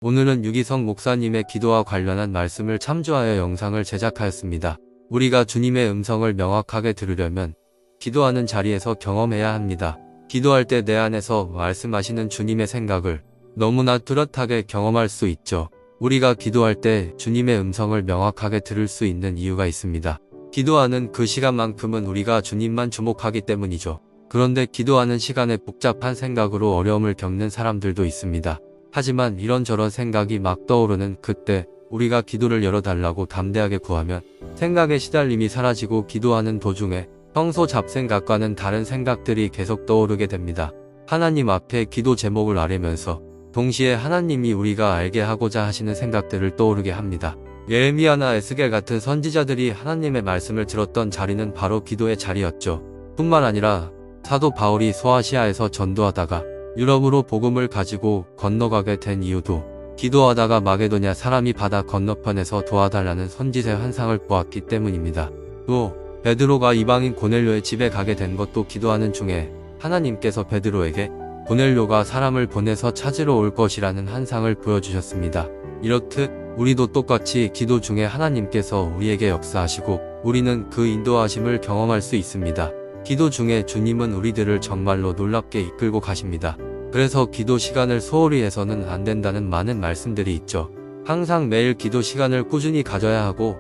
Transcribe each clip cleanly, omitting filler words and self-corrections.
오늘은 유기성 목사님의 기도와 관련한 말씀을 참조하여 영상을 제작하였습니다. 우리가 주님의 음성을 명확하게 들으려면 기도하는 자리에서 경험해야 합니다. 기도할 때 내 안에서 말씀하시는 주님의 생각을 너무나 뚜렷하게 경험할 수 있죠. 우리가 기도할 때 주님의 음성을 명확하게 들을 수 있는 이유가 있습니다. 기도하는 그 시간만큼은 우리가 주님만 주목하기 때문이죠. 그런데 기도하는 시간에 복잡한 생각으로 어려움을 겪는 사람들도 있습니다. 하지만 이런저런 생각이 막 떠오르는 그때 우리가 기도를 열어달라고 담대하게 구하면 생각의 시달림이 사라지고 기도하는 도중에 평소 잡생각과는 다른 생각들이 계속 떠오르게 됩니다. 하나님 앞에 기도 제목을 아뢰면서 동시에 하나님이 우리가 알게 하고자 하시는 생각들을 떠오르게 합니다. 예레미야나 에스겔 같은 선지자들이 하나님의 말씀을 들었던 자리는 바로 기도의 자리였죠. 뿐만 아니라 사도 바울이 소아시아에서 전도하다가 유럽으로 복음을 가지고 건너가게 된 이유도 기도하다가 마게도냐 사람이 바다 건너편에서 도와달라는 선지자 환상을 보았기 때문입니다. 또 베드로가 이방인 고넬료의 집에 가게 된 것도 기도하는 중에 하나님께서 베드로에게 고넬료가 사람을 보내서 찾으러 올 것이라는 환상을 보여주셨습니다. 이렇듯 우리도 똑같이 기도 중에 하나님께서 우리에게 역사하시고 우리는 그 인도하심을 경험할 수 있습니다. 기도 중에 주님은 우리들을 정말로 놀랍게 이끌고 가십니다. 그래서 기도 시간을 소홀히 해서는 안 된다는 많은 말씀들이 있죠. 항상 매일 기도 시간을 꾸준히 가져야 하고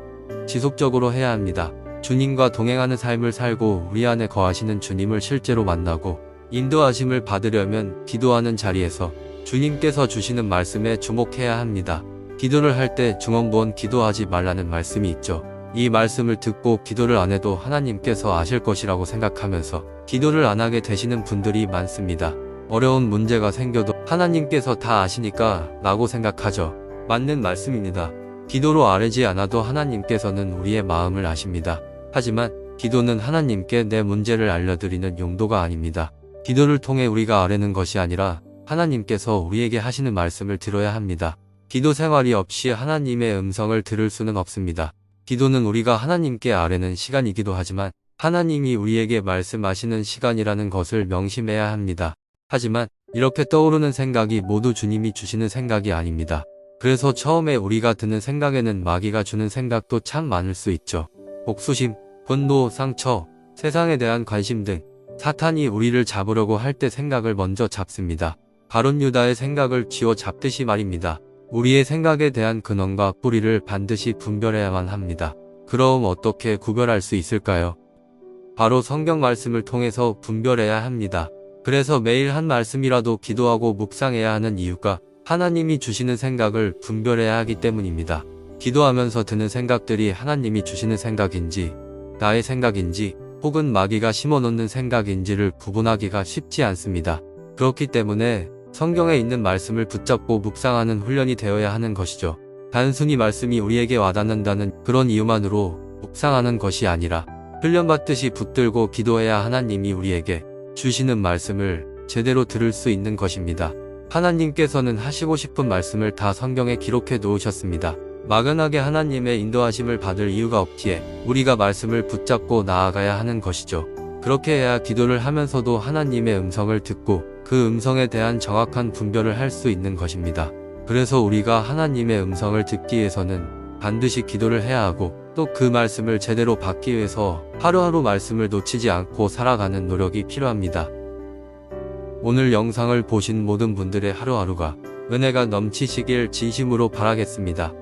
지속적으로 해야 합니다. 주님과 동행하는 삶을 살고 우리 안에 거하시는 주님을 실제로 만나고 인도하심을 받으려면 기도하는 자리에서 주님께서 주시는 말씀에 주목해야 합니다. 기도를 할 때 중언부언 기도하지 말라는 말씀이 있죠. 이 말씀을 듣고 기도를 안 해도 하나님께서 아실 것이라고 생각하면서 기도를 안 하게 되시는 분들이 많습니다. 어려운 문제가 생겨도 하나님께서 다 아시니까 라고 생각하죠. 맞는 말씀입니다. 기도로 아뢰지 않아도 하나님께서는 우리의 마음을 아십니다. 하지만 기도는 하나님께 내 문제를 알려드리는 용도가 아닙니다. 기도를 통해 우리가 아뢰는 것이 아니라 하나님께서 우리에게 하시는 말씀을 들어야 합니다. 기도 생활이 없이 하나님의 음성을 들을 수는 없습니다. 기도는 우리가 하나님께 아뢰는 시간이기도 하지만 하나님이 우리에게 말씀하시는 시간이라는 것을 명심해야 합니다. 하지만 이렇게 떠오르는 생각이 모두 주님이 주시는 생각이 아닙니다. 그래서 처음에 우리가 드는 생각에는 마귀가 주는 생각도 참 많을 수 있죠. 복수심, 분노, 상처, 세상에 대한 관심 등 사탄이 우리를 잡으려고 할 때 생각을 먼저 잡습니다. 가룟 유다의 생각을 쥐어 잡듯이 말입니다. 우리의 생각에 대한 근원과 뿌리를 반드시 분별해야만 합니다. 그럼 어떻게 구별할 수 있을까요? 바로 성경 말씀을 통해서 분별해야 합니다. 그래서 매일 한 말씀이라도 기도하고 묵상해야 하는 이유가 하나님이 주시는 생각을 분별해야 하기 때문입니다. 기도하면서 드는 생각들이 하나님이 주시는 생각인지 나의 생각인지 혹은 마귀가 심어놓는 생각인지를 구분하기가 쉽지 않습니다. 그렇기 때문에 성경에 있는 말씀을 붙잡고 묵상하는 훈련이 되어야 하는 것이죠. 단순히 말씀이 우리에게 와닿는다는 그런 이유만으로 묵상하는 것이 아니라 훈련받듯이 붙들고 기도해야 하나님이 우리에게 주시는 말씀을 제대로 들을 수 있는 것입니다. 하나님께서는 하시고 싶은 말씀을 다 성경에 기록해 놓으셨습니다. 막연하게 하나님의 인도하심을 받을 이유가 없기에 우리가 말씀을 붙잡고 나아가야 하는 것이죠. 그렇게 해야 기도를 하면서도 하나님의 음성을 듣고 그 음성에 대한 정확한 분별을 할 수 있는 것입니다. 그래서 우리가 하나님의 음성을 듣기 위해서는 반드시 기도를 해야 하고 또 그 말씀을 제대로 받기 위해서 하루하루 말씀을 놓치지 않고 살아가는 노력이 필요합니다. 오늘 영상을 보신 모든 분들의 하루하루가 은혜가 넘치시길 진심으로 바라겠습니다.